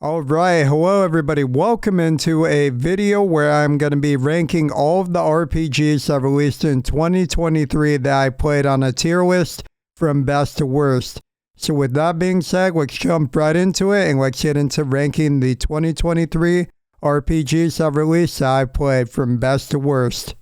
All right, hello everybody. Welcome into a video where I'm going to be ranking all of the RPGs that released in 2023 that I played on a tier list from best to worst. So with that being said, let's jump right into it and let's get into ranking the 2023 RPGs that released that I played from best to worst.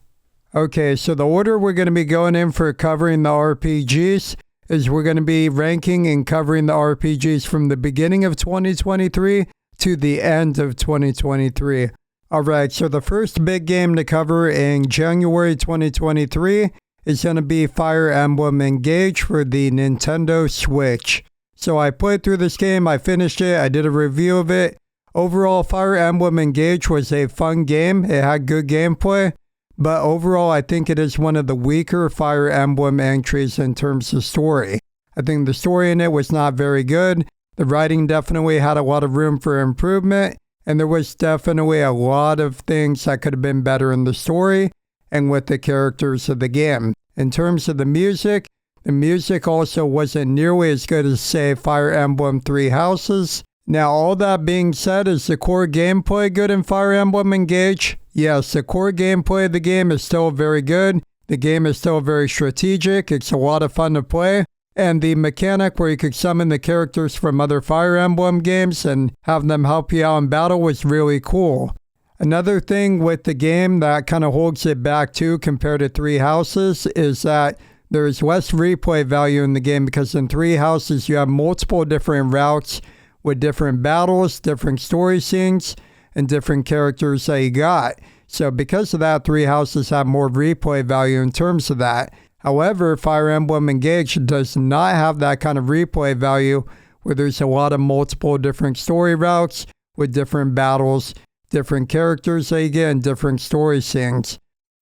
Okay, so the order we're going to be going in for covering the RPGs is we're going to be ranking and covering the RPGs from the beginning of 2023 to the end of 2023. Alright, so the first big game to cover in January 2023 is going to be Fire Emblem Engage for the Nintendo Switch. So I played through this game, I finished it, I did a review of it. Overall, Fire Emblem Engage was a fun game, it had good gameplay. But overall, I think it is one of the weaker Fire Emblem entries in terms of story. I think the story in it was not very good. The writing definitely had a lot of room for improvement. And there was definitely a lot of things that could have been better in the story and with the characters of the game. In terms of the music also wasn't nearly as good as, say, Fire Emblem Three Houses. Now, all that being said, is the core gameplay good in Fire Emblem Engage? Yes, the core gameplay of the game is still very good. The game is still very strategic. It's a lot of fun to play. And the mechanic where you could summon the characters from other Fire Emblem games and have them help you out in battle was really cool. Another thing with the game that kind of holds it back too compared to Three Houses is that there's less replay value in the game because in Three Houses you have multiple different routes with different battles, different story scenes, and different characters that you got. So because of that, Three Houses have more replay value in terms of that. However, Fire Emblem Engage does not have that kind of replay value where there's a lot of multiple different story routes with different battles, different characters that you get, and different story scenes.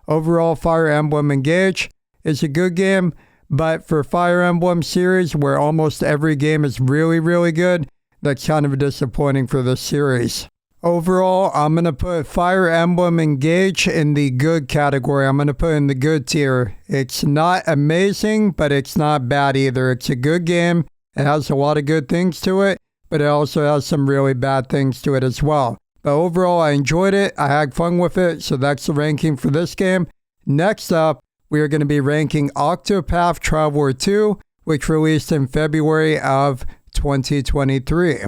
Overall, Fire Emblem Engage is a good game, but for Fire Emblem series where almost every game is really, really good, that's kind of disappointing for this series. Overall, I'm going to put Fire Emblem Engage in the good category. I'm going to put in the good tier. It's not amazing, but it's not bad either. It's a good game. It has a lot of good things to it, but it also has some really bad things to it as well. But overall, I enjoyed it. I had fun with it, so that's the ranking for this game. Next up, we are going to be ranking Octopath Traveler 2, which released in February of 2023.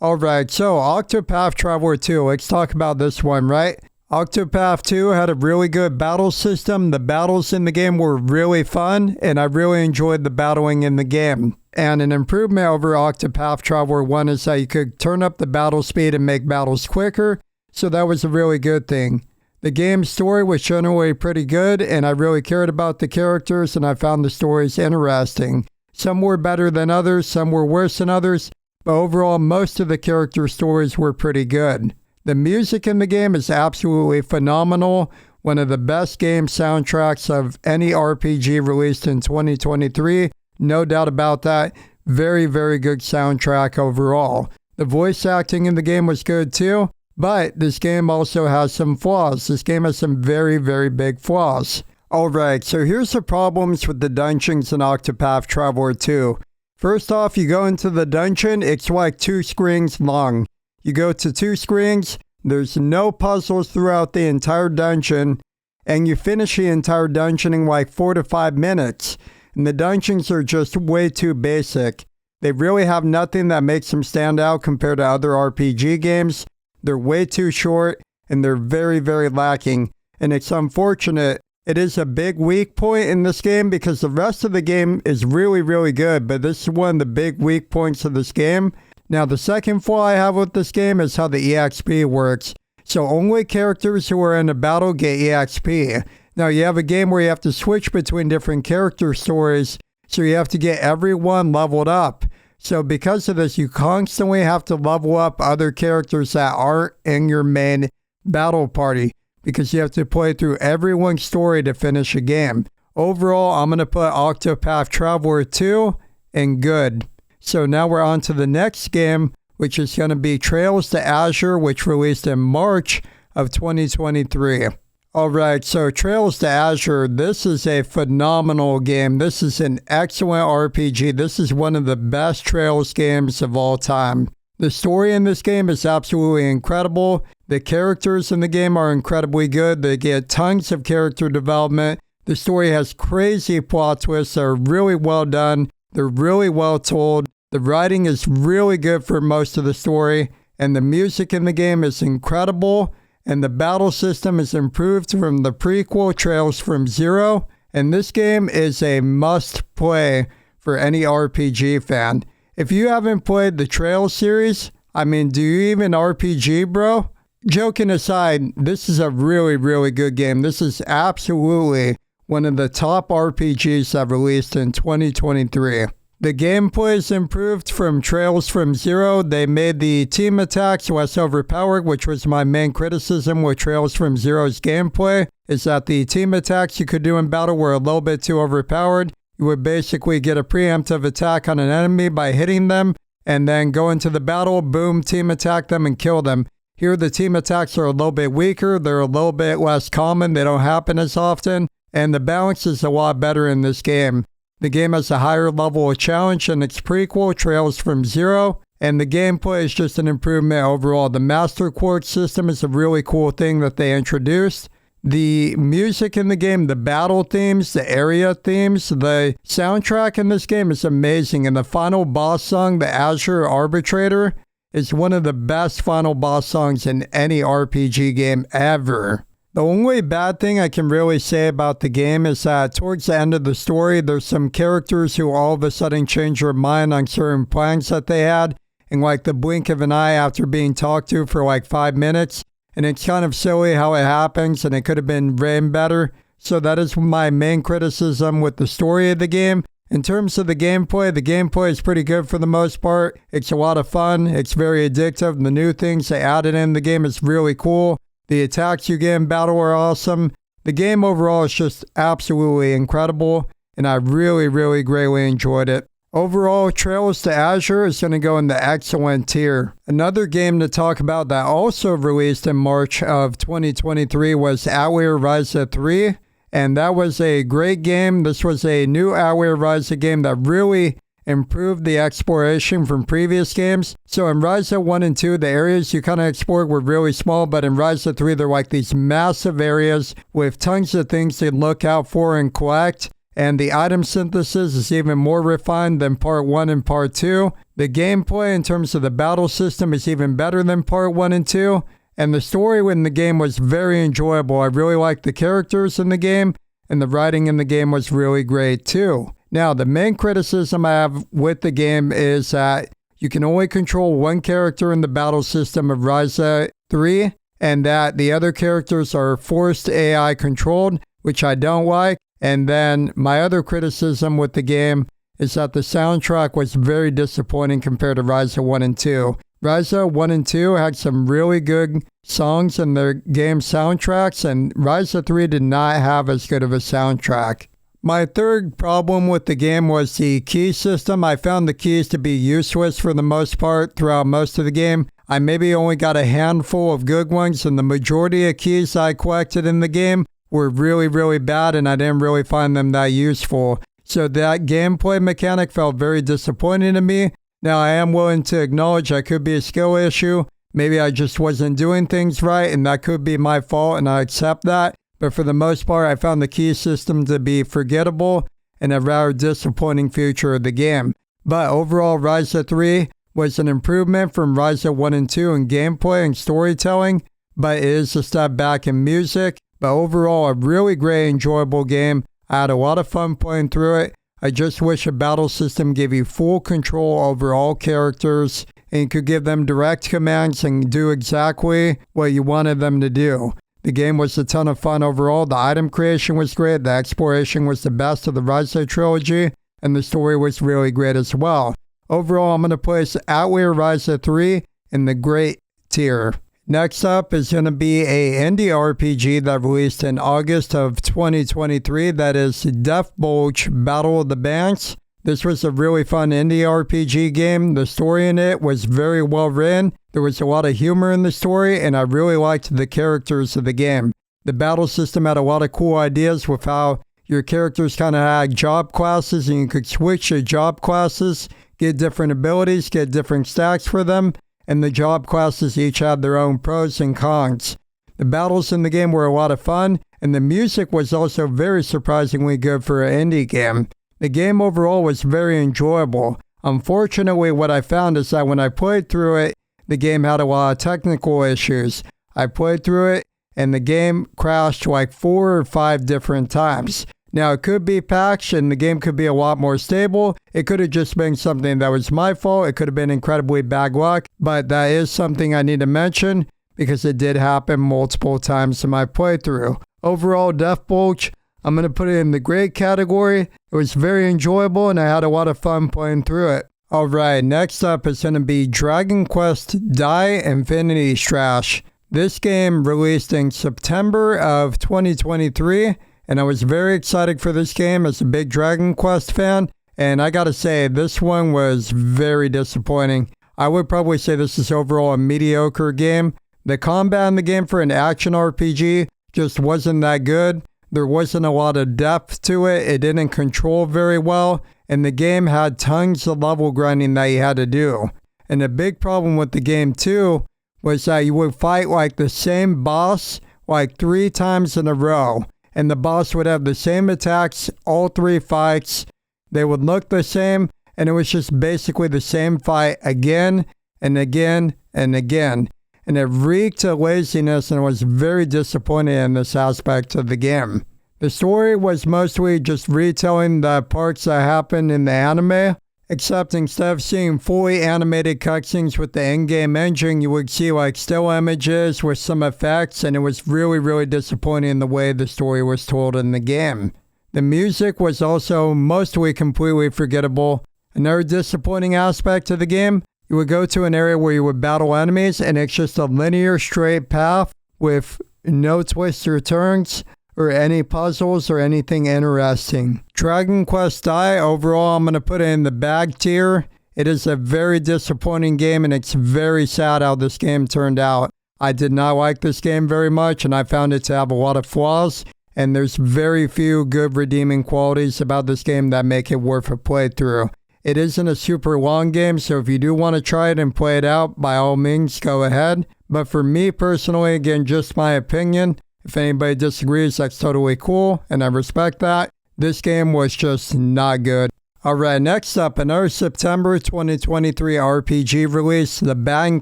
Alright, so Octopath Traveler 2, let's talk about this one, right? Octopath 2 had a really good battle system. The battles in the game were really fun, and I really enjoyed the battling in the game. And an improvement over Octopath Traveler 1 is that you could turn up the battle speed and make battles quicker, so that was a really good thing. The game's story was generally pretty good, and I really cared about the characters, and I found the stories interesting. Some were better than others, some were worse than others, but overall, most of the character stories were pretty good. The music in the game is absolutely phenomenal. One of the best game soundtracks of any RPG released in 2023. No doubt about that. Very, very good soundtrack overall. The voice acting in the game was good too, but this game also has some flaws. This game has some very, very big flaws. Alright, so here's the problems with the dungeons in Octopath Traveler 2. First off, you go into the dungeon, it's like 2 screens long. You go to 2 screens, there's no puzzles throughout the entire dungeon, and you finish the entire dungeon in like 4 to 5 minutes. And the dungeons are just way too basic. They really have nothing that makes them stand out compared to other RPG games. They're way too short, and they're very, very lacking. And it's unfortunate. It is a big weak point in this game because the rest of the game is really, really good, but this is one of the big weak points of this game. Now, the second flaw I have with this game is how the EXP works. So only characters who are in a battle get EXP. Now, you have a game where you have to switch between different character stories, so you have to get everyone leveled up. So because of this, you constantly have to level up other characters that aren't in your main battle party, because you have to play through everyone's story to finish a game. Overall, I'm going to put Octopath Traveler 2 in good. So now we're on to the next game, which is going to be Trails to Azure, which released in March of 2023. Alright, so Trails to Azure, this is a phenomenal game. This is an excellent RPG. This is one of the best Trails games of all time. The story in this game is absolutely incredible. The characters in the game are incredibly good. They get tons of character development. The story has crazy plot twists that are really well done. They're really well told. The writing is really good for most of the story. And the music in the game is incredible. And the battle system is improved from the prequel Trails from Zero. And this game is a must-play for any RPG fan. If you haven't played the Trails series, do you even RPG, bro? Joking aside, this is a really, really good game. This is absolutely one of the top RPGs that released in 2023. The gameplay is improved from Trails from Zero. They made the team attacks less overpowered, which was my main criticism with Trails from Zero's gameplay, is that the team attacks you could do in battle were a little bit too overpowered. You would basically get a preemptive attack on an enemy by hitting them, and then go into the battle, boom, team attack them and kill them. Here the team attacks are a little bit weaker, they're a little bit less common, they don't happen as often, and the balance is a lot better in this game. The game has a higher level of challenge than its prequel, Trails from Zero, and the gameplay is just an improvement overall. The Master Quartz system is a really cool thing that they introduced. The music in the game, the battle themes, the area themes, the soundtrack in this game is amazing, and the final boss song, the Azure Arbitrator, is one of the best final boss songs in any RPG game ever. The only bad thing I can really say about the game is that towards the end of the story, there's some characters who all of a sudden change their mind on certain plans that they had, in like the blink of an eye after being talked to for like 5 minutes. And it's kind of silly how it happens, and it could have been written better. So that is my main criticism with the story of the game. In terms of the gameplay is pretty good for the most part. It's a lot of fun. It's very addictive. The new things they added in the game is really cool. The attacks you get in battle are awesome. The game overall is just absolutely incredible, and I really, really greatly enjoyed it. Overall, Trails to Azure is going to go in the excellent tier. Another game to talk about that also released in March of 2023 was Atelier Ryza 3. And that was a great game. This was a new Atelier Ryza game that really improved the exploration from previous games. So in Ryza 1 and 2, the areas you kind of explored were really small, but in Ryza 3, they're like these massive areas with tons of things to look out for and collect. And the item synthesis is even more refined than Part 1 and Part 2. The gameplay in terms of the battle system is even better than Part 1 and 2. And the story in the game was very enjoyable. I really liked the characters in the game, and the writing in the game was really great too. Now, the main criticism I have with the game is that you can only control one character in the battle system of Ryza 3, and that the other characters are forced AI controlled, which I don't like. And then my other criticism with the game is that the soundtrack was very disappointing compared to Ryza 1 and 2. Ryza 1 and 2 had some really good songs in their game soundtracks, and Ryza 3 did not have as good of a soundtrack. My third problem with the game was the key system. I found the keys to be useless for the most part throughout most of the game. I maybe only got a handful of good ones, and the majority of keys I collected in the game were really, really bad, and I didn't really find them that useful. So that gameplay mechanic felt very disappointing to me. Now, I am willing to acknowledge that could be a skill issue. Maybe I just wasn't doing things right, and that could be my fault, and I accept that. But for the most part, I found the key system to be forgettable and a rather disappointing feature of the game. But overall, Ryza 3 was an improvement from Ryza 1 and 2 in gameplay and storytelling, but it is a step back in music. But overall, a really great, enjoyable game. I had a lot of fun playing through it. I just wish a battle system gave you full control over all characters, and you could give them direct commands and do exactly what you wanted them to do. The game was a ton of fun overall. The item creation was great. The exploration was the best of the Ryza trilogy, and the story was really great as well. Overall, I'm going to place Atelier Ryza 3 in the great tier. Next up is going to be a indie RPG that released in August of 2023. That is Death Bulge Battle of the Bands. This was a really fun indie RPG game. The story in it was very well written. There was a lot of humor in the story, and I really liked the characters of the game. The battle system had a lot of cool ideas with how your characters kind of had job classes, and you could switch your job classes, get different abilities, get different stacks for them. and the job classes each had their own pros and cons. The battles in the game were a lot of fun, and the music was also very surprisingly good for an indie game. The game overall was very enjoyable. Unfortunately, what I found is that when I played through it, the game had a lot of technical issues. I played through it, and the game crashed like 4 or 5 different times. Now, it could be patched, and the game could be a lot more stable. It could have just been something that was my fault. It could have been incredibly bad luck, but that is something I need to mention because it did happen multiple times in my playthrough. Overall, Death Bulge, I'm going to put it in the great category. It was very enjoyable, and I had a lot of fun playing through it. Alright, next up is going to be Dragon Quest Dai Infinity Strash. This game released in September of 2023, and I was very excited for this game as a big Dragon Quest fan, and I gotta say, this one was very disappointing. I would probably say this is overall a mediocre game. The combat in the game for an action RPG just wasn't that good. There wasn't a lot of depth to it. It didn't control very well, and the game had tons of level grinding that you had to do. And the big problem with the game too was that you would fight like the same boss like 3 times in a row. And the boss would have the same attacks all 3 fights. They would look the same, and it was just basically the same fight again and again and again. And it reeked of laziness, and I was very disappointed in this aspect of the game. The story was mostly just retelling the parts that happened in the anime, except instead of seeing fully animated cutscenes with the in-game engine, you would see like still images with some effects, and it was really disappointing in the way the story was told in the game. The music was also mostly completely forgettable. Another disappointing aspect of the game, you would go to an area where you would battle enemies, and it's just a linear straight path with no twists or turns, or any puzzles or anything interesting. Dragon Quest Dai, overall, I'm going to put it in the bag tier. It is a very disappointing game, and it's very sad how this game turned out. I did not like this game very much, and I found it to have a lot of flaws, and there's very few good redeeming qualities about this game that make it worth a playthrough. It isn't a super long game, so if you do want to try it and play it out, by all means, go ahead. But for me personally, again, just my opinion, if anybody disagrees, that's totally cool, and I respect that. This game was just not good. Alright, next up, another September 2023 RPG release, the Baten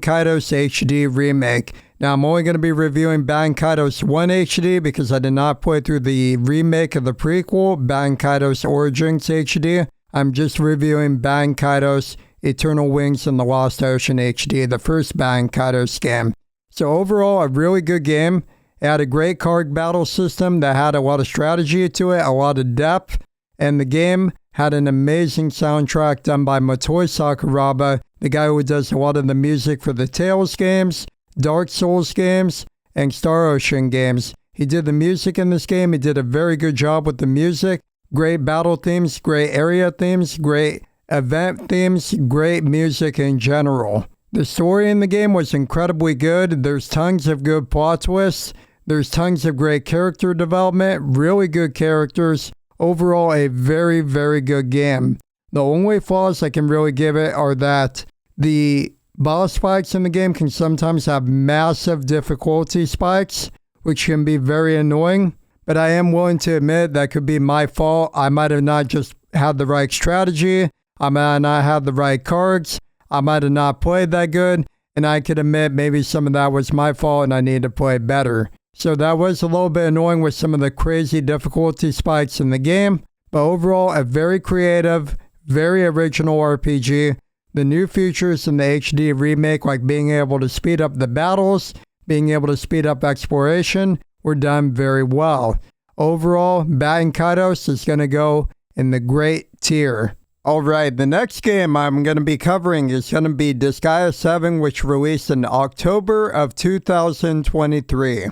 Kaitos HD Remake. Now, I'm only going to be reviewing Baten Kaitos 1 HD because I did not play through the remake of the prequel, Baten Kaitos Origins HD. I'm just reviewing Baten Kaitos Eternal Wings in the Lost Ocean HD, the first Baten Kaitos game. So overall, a really good game. It had a great card battle system that had a lot of strategy to it, a lot of depth, and the game had an amazing soundtrack done by Motoi Sakuraba, the guy who does a lot of the music for the Tales games, Dark Souls games, and Star Ocean games. He did the music in this game. He did a very good job with the music. Great battle themes, great area themes, great event themes, great music in general. The story in the game was incredibly good. There's tons of good plot twists. There's tons of great character development, really good characters. Overall, a very good game. The only flaws I can really give it are that the boss fights in the game can sometimes have massive difficulty spikes, which can be very annoying. But I am willing to admit that could be my fault. I might have not just had the right strategy. I might have not had the right cards. I might have not played that good. And I could admit maybe some of that was my fault and I need to play better. So that was a little bit annoying with some of the crazy difficulty spikes in the game. But overall, a very creative, very original RPG. The new features in the HD remake, like being able to speed up the battles, being able to speed up exploration, were done very well. Overall, Baten Kaitos is going to go in the great tier. Alright, the next game I'm going to be covering is going to be Disgaea 7, which released in October of 2023.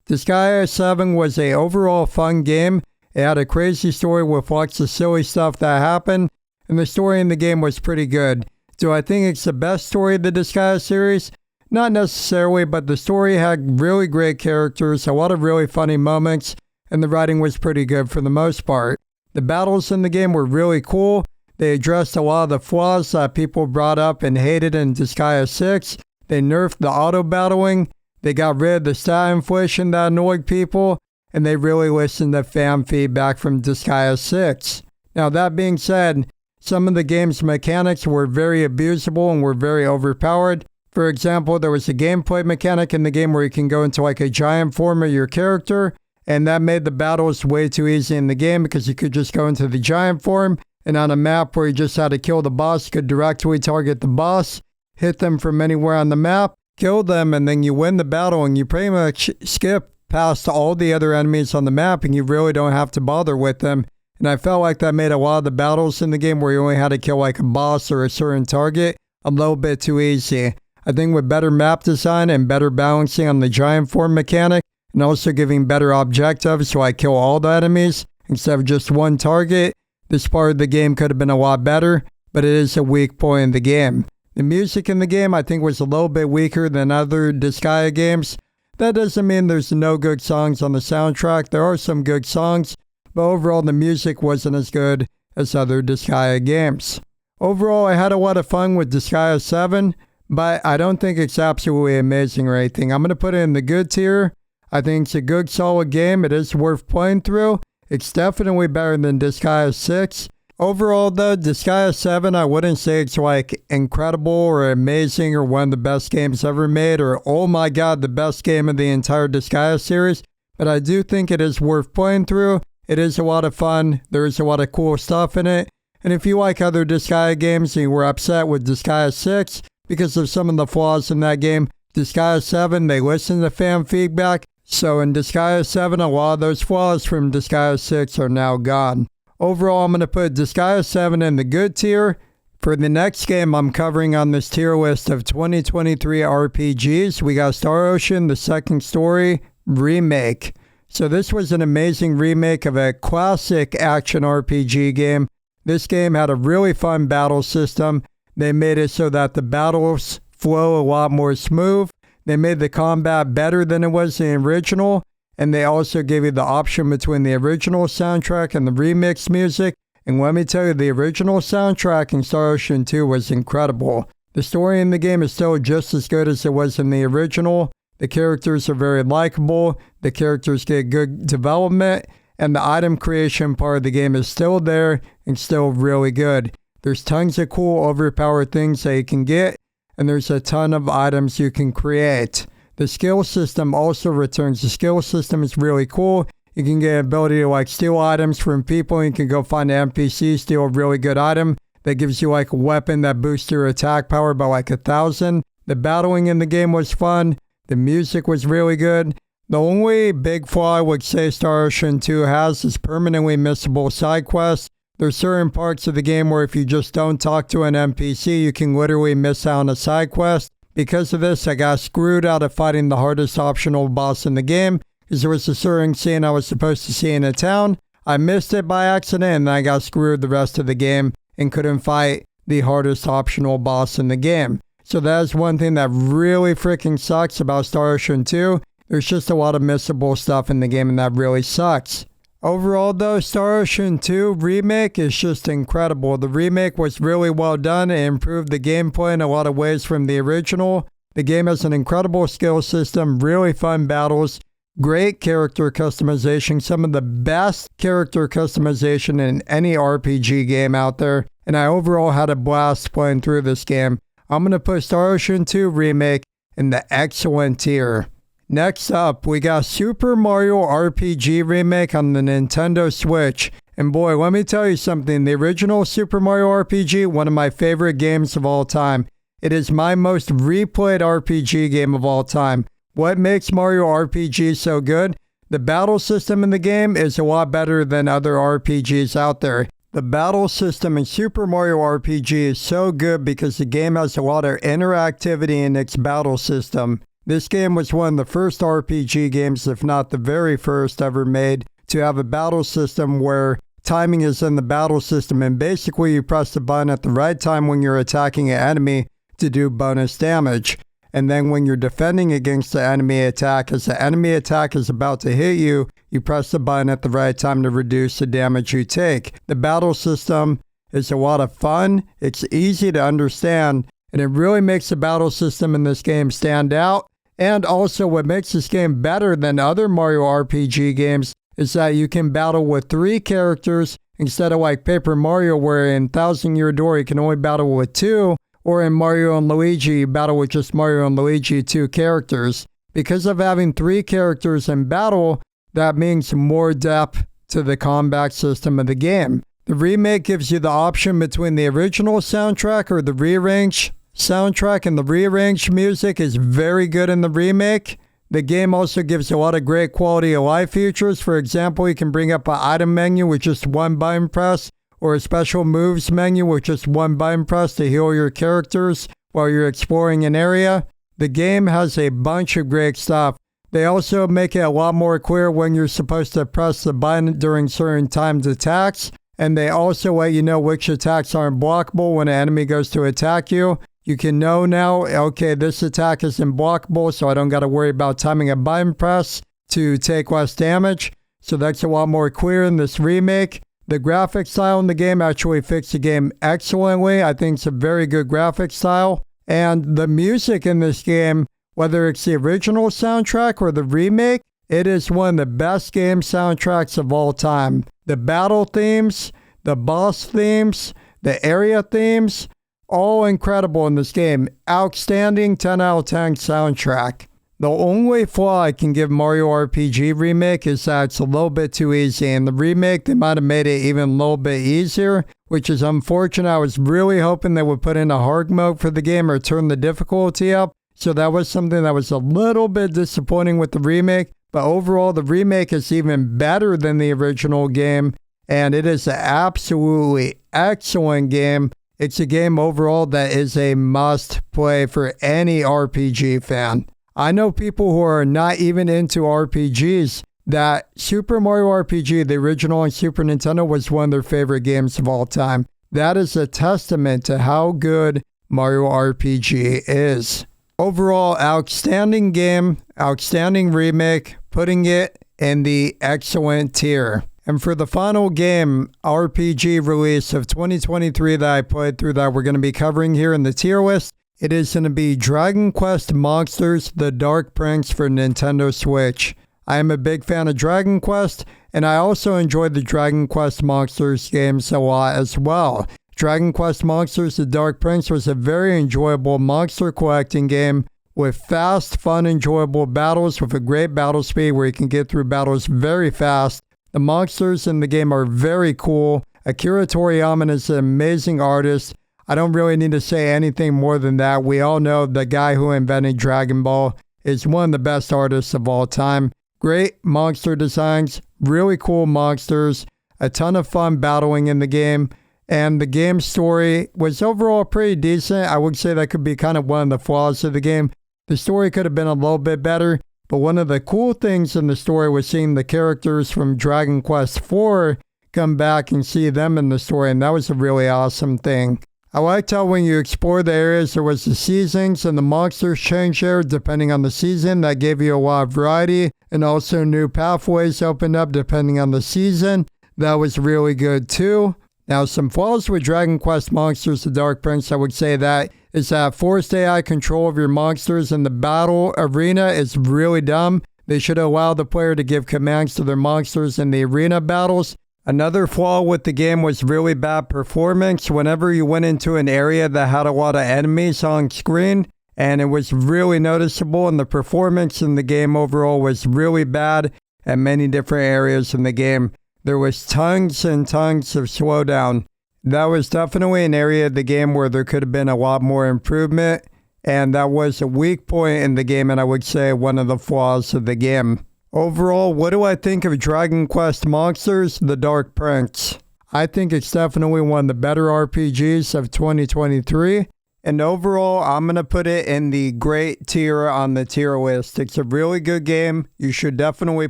Disgaea 7 was a overall fun game. It had a crazy story with lots of silly stuff that happened, and the story in the game was pretty good. Do I think it's the best story of the Disgaea series? Not necessarily, but the story had really great characters, a lot of really funny moments, and the writing was pretty good for the most part. The battles in the game were really cool. They addressed a lot of the flaws that people brought up and hated in Disgaea 6. They nerfed the auto battling. They got rid of the stat inflation that annoyed people. And they really listened to fan feedback from Disgaea 6. Now that being said, some of the game's mechanics were very abusable and were very overpowered. For example, there was a gameplay mechanic in the game where you can go into like a giant form of your character, and that made the battles way too easy in the game because you could just go into the giant form, and on a map where you just had to kill the boss, you could directly target the boss, hit them from anywhere on the map, kill them, and then you win the battle, and you pretty much skip past all the other enemies on the map, and you really don't have to bother with them. And I felt like that made a lot of the battles in the game where you only had to kill like a boss or a certain target a little bit too easy. I think with better map design and better balancing on the giant form mechanic, and also giving better objectives so I kill all the enemies instead of just one target, this part of the game could have been a lot better, but it is a weak point in the game. The music in the game I think was a little bit weaker than other Disgaea games. That doesn't mean there's no good songs on the soundtrack. There are some good songs, but overall the music wasn't as good as other Disgaea games. Overall, I had a lot of fun with Disgaea 7, but I don't think it's absolutely amazing or anything. I'm going to put it in the good tier. I think it's a good, solid game. It is worth playing through. It's definitely better than Disgaea 6. Overall, though, Disgaea 7, I wouldn't say it's like incredible or amazing or one of the best games ever made or, oh my god, the best game of the entire Disgaea series. But I do think it is worth playing through. It is a lot of fun. There is a lot of cool stuff in it. And if you like other Disgaea games and you were upset with Disgaea 6 because of some of the flaws in that game, Disgaea 7, they listened to fan feedback. So in Disgaea 7, a lot of those flaws from Disgaea 6 are now gone. Overall, I'm going to put Disgaea 7 in the good tier. For the next game I'm covering on this tier list of 2023 RPGs, we got Star Ocean: The Second Story Remake. So this was an amazing remake of a classic action RPG game. This game had a really fun battle system. They made it so that the battles flow a lot more smooth. They made the combat better than it was in the original. And they also gave you the option between the original soundtrack and the remix music. And let me tell you, the original soundtrack in Star Ocean 2 was incredible. The story in the game is still just as good as it was in the original. The characters are very likable. The characters get good development. And the item creation part of the game is still there and still really good. There's tons of cool overpowered things that you can get. And there's a ton of items you can create. The skill system also returns. The skill system is really cool. You can get an ability to like steal items from people. You can go find an NPC, steal a really good item that gives you like a weapon that boosts your attack power by like 1,000. The battling in the game was fun. The music was really good. The only big flaw I would say Star Ocean 2 has is permanently missable side quests. There's certain parts of the game where if you just don't talk to an NPC, you can literally miss out on a side quest. Because of this, I got screwed out of fighting the hardest optional boss in the game, because there was a certain scene I was supposed to see in a town. I missed it by accident, and I got screwed the rest of the game and couldn't fight the hardest optional boss in the game. So that is one thing that really freaking sucks about Star Ocean 2. There's just a lot of missable stuff in the game, and that really sucks. Overall though, Star Ocean 2 Remake is just incredible. The remake was really well done and improved the gameplay in a lot of ways from the original. The game has an incredible skill system, really fun battles, great character customization, some of the best character customization in any RPG game out there, and I overall had a blast playing through this game. I'm going to put Star Ocean 2 Remake in the excellent tier. Next up, we got Super Mario RPG Remake on the Nintendo Switch. And boy, let me tell you something. The original Super Mario RPG, one of my favorite games of all time. It is my most replayed RPG game of all time. What makes Mario RPG so good? The battle system in the game is a lot better than other RPGs out there. The battle system in Super Mario RPG is so good because the game has a lot of interactivity in its battle system. This game was one of the first RPG games, if not the very first ever made, to have a battle system where timing is in the battle system, and basically you press the button at the right time when you're attacking an enemy to do bonus damage. And then when you're defending against the enemy attack, as the enemy attack is about to hit you, you press the button at the right time to reduce the damage you take. The battle system is a lot of fun, it's easy to understand, and it really makes the battle system in this game stand out. And also what makes this game better than other Mario RPG games is that you can battle with 3 characters instead of like Paper Mario where in Thousand Year Door you can only battle with 2, or in Mario and Luigi you battle with just Mario and Luigi 2 characters. Because of having 3 characters in battle, that means more depth to the combat system of the game. The remake gives you the option between the original soundtrack or the rearranged soundtrack, and the rearranged music is very good in the remake. The game also gives a lot of great quality of life features. For example, you can bring up an item menu with just one button press, or a special moves menu with just one button press to heal your characters while you're exploring an area. The game has a bunch of great stuff. They also make it a lot more clear when you're supposed to press the button during certain timed attacks, and they also let you know which attacks aren't blockable when an enemy goes to attack you. You can know now, okay, this attack isn't blockable, so I don't got to worry about timing a button press to take less damage. So that's a lot more clear in this remake. The graphic style in the game actually fits the game excellently. I think it's a very good graphic style. And the music in this game, whether it's the original soundtrack or the remake, it is one of the best game soundtracks of all time. The battle themes, the boss themes, the area themes, all incredible in this game. Outstanding 10 out of 10 soundtrack. The only flaw I can give Mario RPG Remake is that it's a little bit too easy. In the remake, they might have made it even a little bit easier, which is unfortunate. I was really hoping they would put in a hard mode for the game or turn the difficulty up. So that was something that was a little bit disappointing with the remake. But overall, the remake is even better than the original game, and it is an absolutely excellent game. It's a game overall that is a must play for any RPG fan. I know people who are not even into RPGs that Super Mario RPG, the original on Super Nintendo, was one of their favorite games of all time. That is a testament to how good Mario RPG is. Overall, outstanding game, outstanding remake, putting it in the excellent tier. And for the final game, RPG release of 2023 that I played through that we're going to be covering here in the tier list, it is going to be Dragon Quest Monsters: The Dark Prince for Nintendo Switch. I am a big fan of Dragon Quest, and I also enjoyed the Dragon Quest Monsters games a lot as well. Dragon Quest Monsters: The Dark Prince was a very enjoyable monster collecting game with fast, fun, enjoyable battles with a great battle speed where you can get through battles very fast. The monsters in the game are very cool. Akira Toriyama is an amazing artist. I don't really need to say anything more than that. We all know the guy who invented Dragon Ball is one of the best artists of all time. Great monster designs, really cool monsters, a ton of fun battling in the game, and the game story was overall pretty decent. I would say that could be kind of one of the flaws of the game. The story could have been a little bit better, but one of the cool things in the story was seeing the characters from Dragon Quest IV come back and see them in the story, and that was a really awesome thing. I liked how when you explore the areas, there was the seasons and the monsters change there depending on the season. That gave you a lot of variety, and also new pathways opened up depending on the season. That was really good too. Now, some flaws with Dragon Quest Monsters: The Dark Prince, I would say that is that forced AI control of your monsters in the battle arena is really dumb. They should allow the player to give commands to their monsters in the arena battles. Another flaw with the game was really bad performance. Whenever you went into an area that had a lot of enemies on screen, and it was really noticeable, and the performance in the game overall was really bad at many different areas in the game. There was tons and tons of slowdown. That was definitely an area of the game where there could have been a lot more improvement, and that was a weak point in the game, and I would say one of the flaws of the game. Overall, what do I think of Dragon Quest Monsters: The Dark Prince? I think it's definitely one of the better RPGs of 2023, and overall, I'm going to put it in the great tier on the tier list. It's a really good game. You should definitely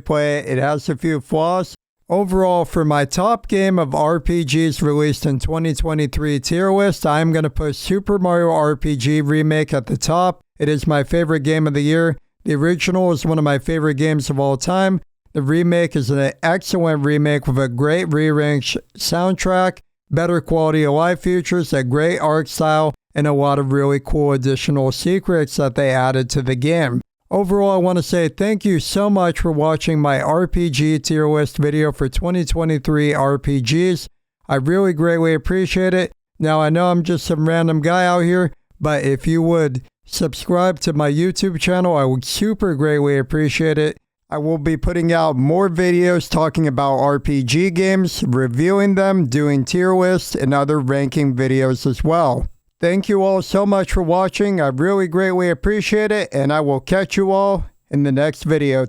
play it. It has a few flaws. Overall, for my top game of RPGs released in 2023 tier list, I'm going to put Super Mario RPG Remake at the top. It is my favorite game of the year. The original is one of my favorite games of all time. The remake is an excellent remake with a great rearranged soundtrack, better quality of life features, a great art style, and a lot of really cool additional secrets that they added to the game. Overall, I want to say thank you so much for watching my RPG tier list video for 2023 RPGs. I really greatly appreciate it. Now, I know I'm just some random guy out here, but if you would subscribe to my YouTube channel, I would super greatly appreciate it. I will be putting out more videos talking about RPG games, reviewing them, doing tier lists, and other ranking videos as well. Thank you all so much for watching. I really greatly appreciate it, and I will catch you all in the next video.